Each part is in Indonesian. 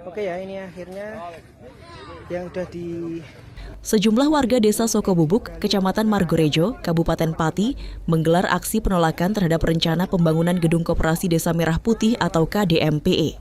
Oke ya, ini akhirnya yang udah di... Sejumlah warga desa Sokobubuk, Kecamatan Margorejo, Kabupaten Pati, menggelar aksi penolakan terhadap rencana pembangunan Gedung Koperasi Desa Merah Putih atau KDMPE.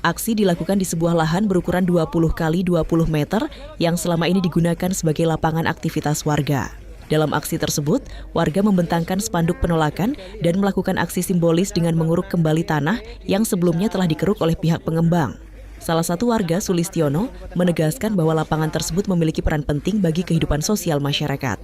Aksi dilakukan di sebuah lahan berukuran 20 kali 20 meter yang selama ini digunakan sebagai lapangan aktivitas warga. Dalam aksi tersebut, warga membentangkan spanduk penolakan dan melakukan aksi simbolis dengan menguruk kembali tanah yang sebelumnya telah dikeruk oleh pihak pengembang. Salah satu warga, Sulistiono, menegaskan bahwa lapangan tersebut memiliki peran penting bagi kehidupan sosial masyarakat.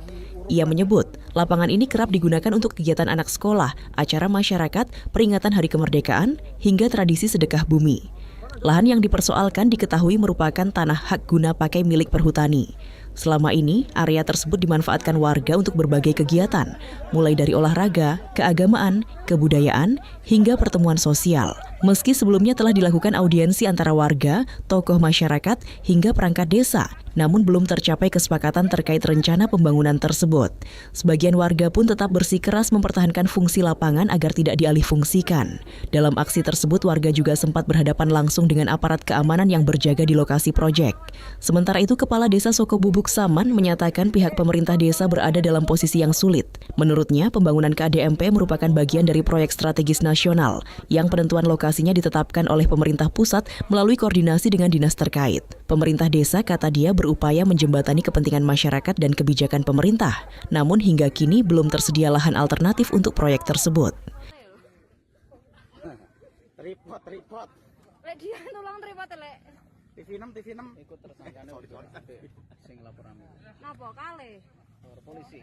Ia menyebut, lapangan ini kerap digunakan untuk kegiatan anak sekolah, acara masyarakat, peringatan Hari Kemerdekaan, hingga tradisi sedekah bumi. Lahan yang dipersoalkan diketahui merupakan tanah hak guna pakai milik perhutani. Selama ini, area tersebut dimanfaatkan warga untuk berbagai kegiatan, mulai dari olahraga, keagamaan, kebudayaan, hingga pertemuan sosial. Meski sebelumnya telah dilakukan audiensi antara warga, tokoh masyarakat, hingga perangkat desa, namun belum tercapai kesepakatan terkait rencana pembangunan tersebut. Sebagian warga pun tetap bersikeras mempertahankan fungsi lapangan agar tidak dialihfungsikan. Dalam aksi tersebut, warga juga sempat berhadapan langsung dengan aparat keamanan yang berjaga di lokasi proyek. Sementara itu, Kepala Desa Sokobubuk Saman menyatakan pihak pemerintah desa berada dalam posisi yang sulit. Menurutnya, pembangunan KDMP merupakan bagian dari proyek strategis nasional yang penentuan lokasinya ditetapkan oleh pemerintah pusat melalui koordinasi dengan dinas terkait. Pemerintah desa, kata dia, berupaya menjembatani kepentingan masyarakat dan kebijakan pemerintah. Namun hingga kini belum tersedia lahan alternatif untuk proyek tersebut. Repot. Lek dia tolong repot lek. TV6 ikut tersangkane sing laporan. Napa kale? Polisi.